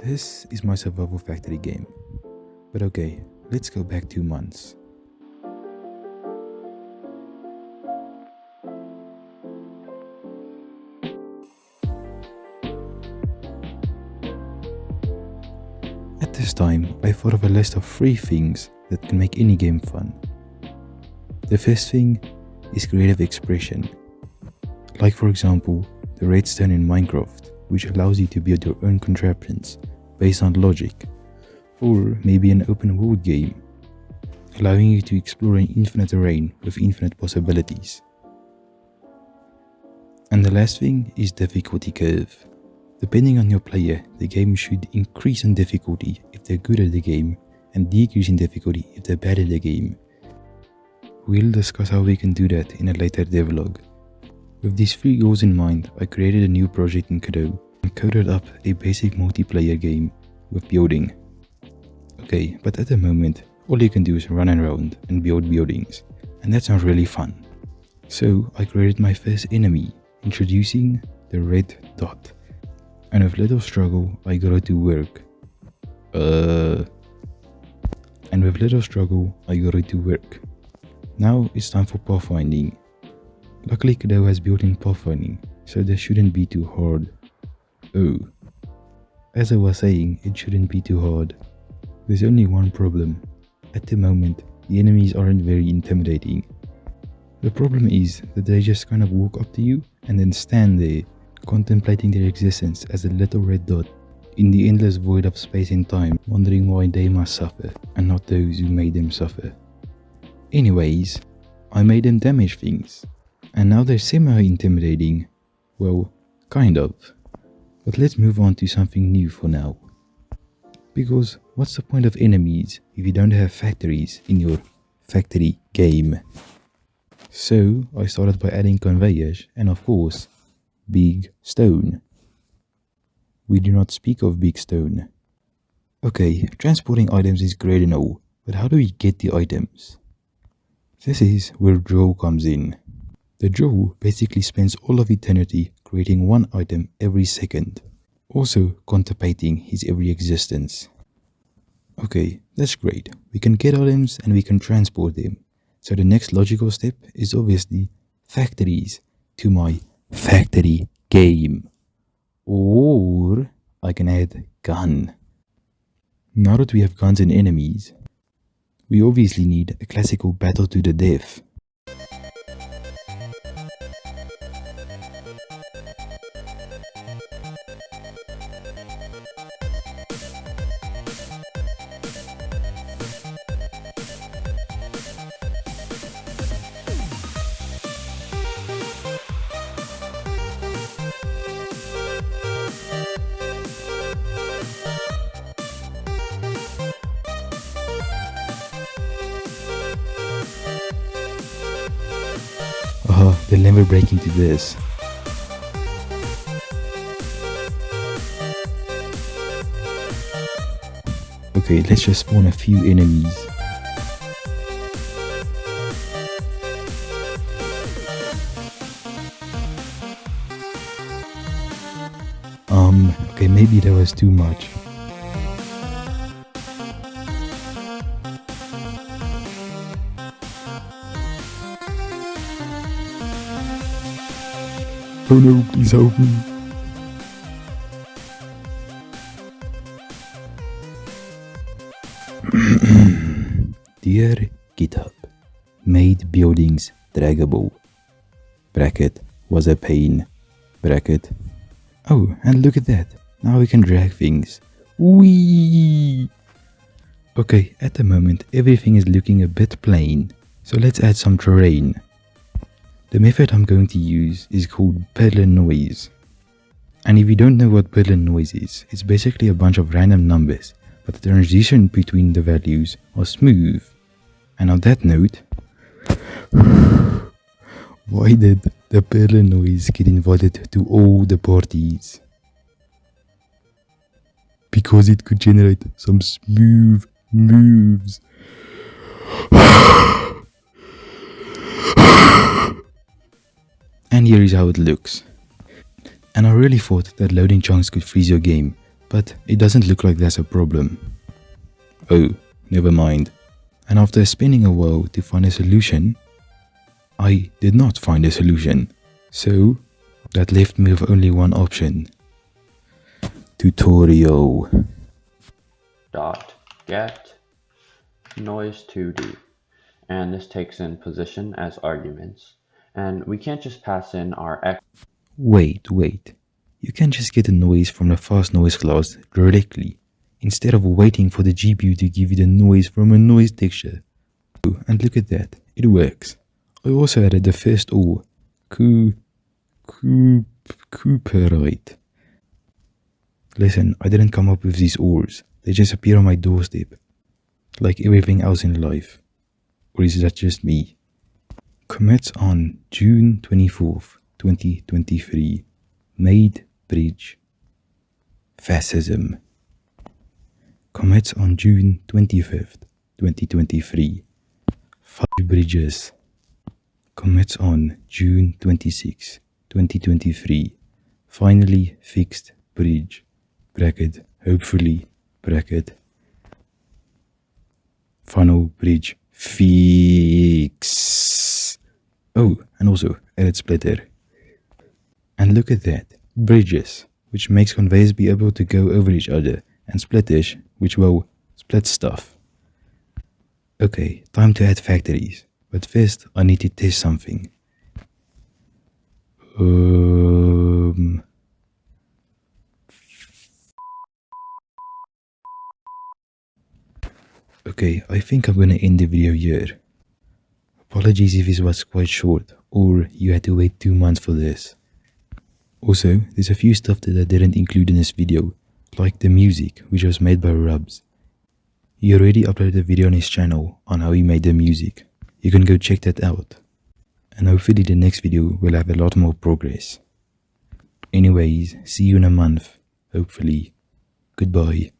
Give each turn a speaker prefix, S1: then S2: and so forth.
S1: This is my survival factory game. But okay, let's go back 2 months. At this time, I thought of a list of 3 things that can make any game fun. The first thing is creative expression. Like for example, the redstone in Minecraft, which allows you to build your own contraptions based on logic. Or maybe an open world game, allowing you to explore an infinite terrain with infinite possibilities. And the last thing is difficulty curve. Depending on your player, the game should increase in difficulty if they're good at the game, and decrease in difficulty if they're bad at the game. We'll discuss how we can do that in a later devlog. With these 3 goals in mind, I created a new project in Godot and coded up a basic multiplayer game with building. Okay, but at the moment, all you can do is run around and build buildings, and that's not really fun. So I created my first enemy, introducing the red dot. And with little struggle, I got it to work. Now it's time for pathfinding. Luckily Godot has built-in pathfinding, so this shouldn't be too hard. Oh, as I was saying, it shouldn't be too hard. There's only one problem. At the moment, the enemies aren't very intimidating. The problem is that they just kind of walk up to you and then stand there, contemplating their existence as a little red dot in the endless void of space and time, wondering why they must suffer and not those who made them suffer. Anyways, I made them damage things, and now they're semi-intimidating. Well, kind of. But let's move on to something new for now. Because what's the point of enemies if you don't have factories in your factory game? So I started by adding conveyors and of course, big stone. We do not speak of big stone. Okay, transporting items is great and all, but how do we get the items? This is where draw comes in. The draw basically spends all of eternity creating one item every second, also contemplating his every existence. Okay, that's great. We can get items and we can transport them. So the next logical step is obviously factories to my factory game. Or I can add gun. Now that we have guns and enemies, we obviously need a classical battle to the death. They'll never break into this. Okay, let's just spawn a few enemies. Okay, maybe that was too much. Oh no, please help me. Dear GitHub, made buildings draggable. Bracket was a pain. Bracket. Oh, and look at that. Now we can drag things. Whee! Okay, at the moment everything is looking a bit plain. So let's add some terrain. The method I'm going to use is called peddler noise. And if you don't know what peddler noise is, it's basically a bunch of random numbers, but the transition between the values are smooth. And on that note, why did the peddler noise get invited to all the parties? Because it could generate some smooth moves. And here is how it looks. And I really thought that loading chunks could freeze your game, But it doesn't look like there's a problem. Oh, never mind. And after spinning a while to find a solution, I did not find a solution. So, that left me with only one option. Tutorial.
S2: Dot get noise 2D, and this takes in position as arguments, and we can't just pass in our x.
S1: Wait. You can just get the noise from the fast noise class directly, instead of waiting for the GPU to give you the noise from a noise texture. Oh, and look at that, it works. I also added the first OR, Cooperite. Listen, I didn't come up with these ORs, they just appear on my doorstep, like everything else in life. Or is that just me? Commits on June 24th, 2023. Made bridge. Fascism. Commits on June 25th, 2023. Fudge bridges. Commits on June 26th, 2023. Finally fixed bridge. Bracket. Hopefully. Bracket. Final bridge. Fix. Oh, and also edit splitter. And look at that. Bridges, which makes conveyors be able to go over each other, and splitters, which will split stuff. Okay, time to add factories. But first, I need to test something. Okay, I think I'm gonna end the video here. Apologies if this was quite short, or you had to wait 2 months for this. Also, there's a few stuff that I didn't include in this video, like the music, which was made by Rubs. He already uploaded a video on his channel on how he made the music. You can go check that out. And hopefully the next video will have a lot more progress. Anyways, see you in a month, hopefully. Goodbye.